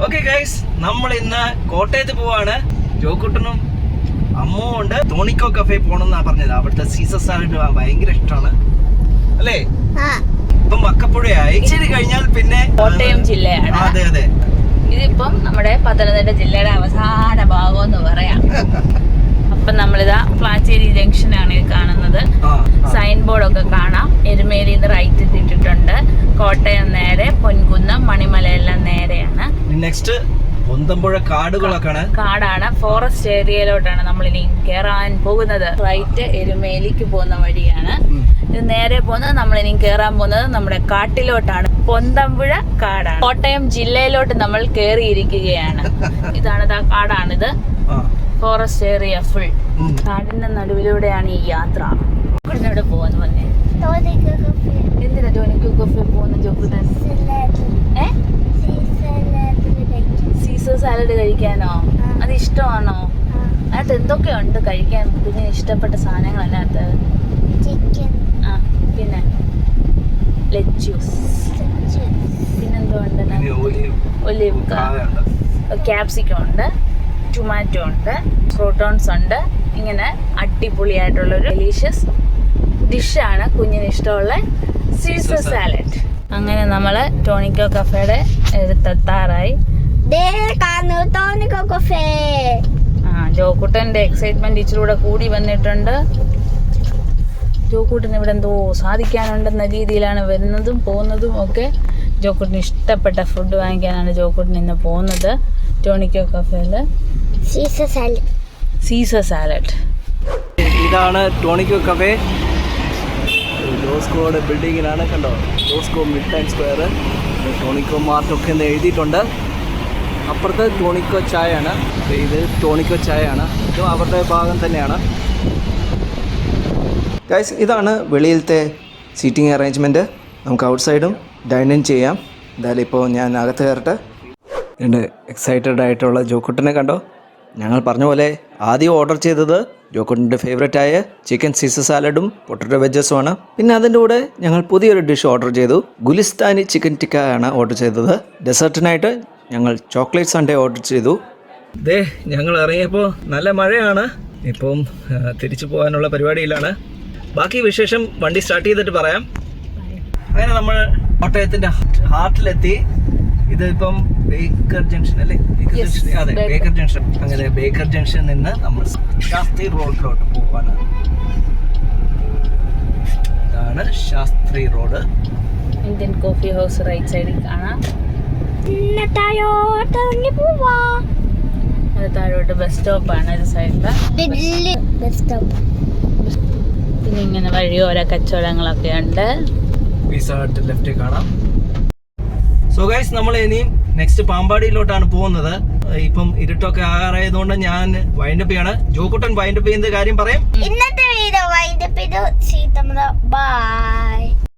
Okay guys, നമ്മൾ ഇന്ന് കോട്ടയത്ത് പോവാണ്. ജോക്കുട്ടനും അമ്മവും ഉണ്ട്. തോണിക്കോ കഫേ പോണെന്നാ പറഞ്ഞത്. അവിടുത്തെ സീസർ സാലഡ് ഭയങ്കര ഇഷ്ടമാണ് അല്ലേ? ഇപ്പം വക്കപ്പുഴയായി. ഇച്ചിരി കഴിഞ്ഞാൽ പിന്നെ കോട്ടയം ജില്ലയാണ്. അതെ അതെ, ഇതിപ്പം നമ്മുടെ പത്തനംതിട്ട ജില്ലയുടെ അവസാന ഭാഗം എന്ന് പറയാം. അപ്പൊ നമ്മളിതാ പ്ലാച്ചേരി ജംഗ്ഷനാണ് ഇത് കാണുന്നത്. സൈൻ ബോർഡൊക്കെ കാണാം. എരുമേലിയിൽ നിന്ന് റൈറ്റ് ഇട്ടിട്ടുണ്ട്. കോട്ടയം നേരെ, പൊൻകുന്നം, മണിമലയെല്ലാം നേരെയാണ്. നെക്സ്റ്റ് പൊന്തമ്പുഴ കാടാണ്. ഫോറസ്റ്റ് ഏരിയയിലോട്ടാണ് നമ്മൾ ഇനി കേറാൻ പോകുന്നത്. റൈറ്റ് എരുമേലിക്ക് പോകുന്ന വഴിയാണ്. ഇത് നേരെ പോകുന്നത് നമ്മൾ ഇനി കേറാൻ പോകുന്നത് നമ്മുടെ കാട്ടിലോട്ടാണ്. പൊന്തമ്പുഴ കാടാണ്. കോട്ടയം ജില്ലയിലോട്ട് നമ്മൾ കേറിയിരിക്കുകയാണ്. ഇതാണ് കാടാണിത്. Forest area full. കാടിന്റെ നടുവിലൂടെയാണ് ഈ യാത്ര. ഇവിടെ പോവാന്ന് പറഞ്ഞേ. എന്തിനാ ടോണിക്കോ കഫേ പോകുന്ന ജോക്കുട്ടൻ? സീസർ സാലഡ് കഴിക്കാനോ? അത് ഇഷ്ടമാണോ? അതിനകത്ത് എന്തൊക്കെയുണ്ട് കഴിക്കാൻ? കുഞ്ഞിന് ഇഷ്ടപ്പെട്ട സാധനങ്ങൾ അതിനകത്ത്? ആ, പിന്നെ ലെറ്റ്യൂസ്, പിന്നെന്തുണ്ട്? ഒലിവ്, ക്യാപ്സിക്കം ഉണ്ട്, ടൊമാറ്റോ ഉണ്ട്, ക്രോട്ടോൺസ് ഉണ്ട്. ഇങ്ങനെ അടിപൊളിയായിട്ടുള്ളൊരു ഡെലീഷ്യസ് ഡിഷാണ് കുഞ്ഞിന് ഇഷ്ടമുള്ള സീസർ സാലഡ്. അങ്ങനെ നമ്മൾ ടോണിക്കോ കഫേയുടെ അടുത്തെത്താറായി. ജോക്കുട്ടന്റെ എക്സൈറ്റ്മെന്റ് ഇച്ചിരൂടെ കൂടി വന്നിട്ടുണ്ട്. ജോക്കുട്ടന് ഇവിടെ എന്തോ സാധിക്കാനുണ്ടെന്ന രീതിയിലാണ് വരുന്നതും പോകുന്നതും ഒക്കെ. ജോക്കുട്ടിന് ഇഷ്ടപ്പെട്ട ഫുഡ് വാങ്ങിക്കാനാണ് ജോക്കുട്ടിന് ഇന്ന് പോകുന്നത് ടോണിക്കോ കഫേയില്. Caesar salad. ഇതാണ് ടോണിക്കോ കഫേ. ജോസ്കോയുടെ ബിൽഡിങ്ങിലാണ്, കണ്ടോ? ജോസ്കോ മിഡ് ടൈം സ്ക്വയർ, ടോണിക്കോ മാർട്ടൊക്കെ എന്ന് എഴുതിയിട്ടുണ്ട്. അപ്പുറത്ത് ടോണിക്കോ ചായയാണ്. ഇത് ടോണിക്കോ ചായയാണ്. ഇതും അവരുടെ ഭാഗം തന്നെയാണ്. ഗൈസ്, ഇതാണ് വെളിയിലത്തെ സീറ്റിംഗ് അറേഞ്ച്മെൻറ്റ്. നമുക്ക് ഔട്ട് സൈഡും ഡൈനിൻ ചെയ്യാം. എന്തായാലും ഇപ്പോൾ ഞാൻ അകത്ത് കയറട്ടെ. രണ്ട് എക്സൈറ്റഡ് ആയിട്ടുള്ള ജോക്കുട്ടനെ കണ്ടോ? ഞങ്ങൾ പറഞ്ഞ പോലെ ആദ്യം ഓർഡർ ചെയ്തത് ജോക്കുട്ടൻ്റെ ഫേവറേറ്റായ ചിക്കൻ സീസർ സാലഡും പൊട്ടറ്റോ വെജസുമാണ്. പിന്നെ അതിൻ്റെ കൂടെ ഞങ്ങൾ പുതിയൊരു ഡിഷ് ഓർഡർ ചെയ്തു. ഗുലിസ്ഥാനി ചിക്കൻ ടിക്ക ആണ് ഓർഡർ ചെയ്തത്. ഡെസേർട്ടിനായിട്ട് ഞങ്ങൾ ചോക്ലേറ്റ് സൺഡേ ഓർഡർ ചെയ്തു. ദേ, ഞങ്ങൾ ഇറങ്ങിയപ്പോൾ നല്ല മഴയാണ്. ഇപ്പം തിരിച്ചു പോകാനുള്ള പരിപാടിയിലാണ്. ബാക്കി വിശേഷം വണ്ടി സ്റ്റാർട്ട് ചെയ്തിട്ട് പറയാം. അങ്ങനെ നമ്മൾ കോട്ടയത്തിൻ്റെ ഹാർട്ടിലെത്തി. ഇതിപ്പം ബേക്കർ ജംഗ്ഷൻ അല്ലേ? അതെ, ബേക്കർ ജംഗ്ഷൻ. അങ്ങനെ ബേക്കർ ജംഗ്ഷനിൽ നിന്ന് നമ്മൾ ശാസ്ത്രി റോഡിലോട്ട് പോവാണ്. ഇതാണ് Shastri road. Indian Coffee House right സൈഡിൽ കാണാം. അത് താഴോട്ട് ബസ് സ്റ്റോപ്പാണ് ഒരു സൈഡില്. പിന്നെ ഇങ്ങനെ വഴിയോര കച്ചവടങ്ങളൊക്കെ ഉണ്ട്. പിസ്സ ഹട്ട് ലെഫ്റ്റ് കാണാം. സോ ഗൈസ്, നമ്മൾ ഇനിയും നെക്സ്റ്റ് പാമ്പാടിയിലോട്ടാണ് പോകുന്നത്. ഇപ്പം ഇരുട്ടൊക്കെ ആറായതുകൊണ്ട് ഞാൻ വൈൻഡപ്പ് ചെയ്യാണ്. ജോക്കുട്ടൻ വൈൻഡപ്പ് ചെയ്യുന്ന കാര്യം പറയും. ഇന്നത്തെ വീഡിയോ വൈൻഡപ്പ് ചെയ്തു. ബൈ.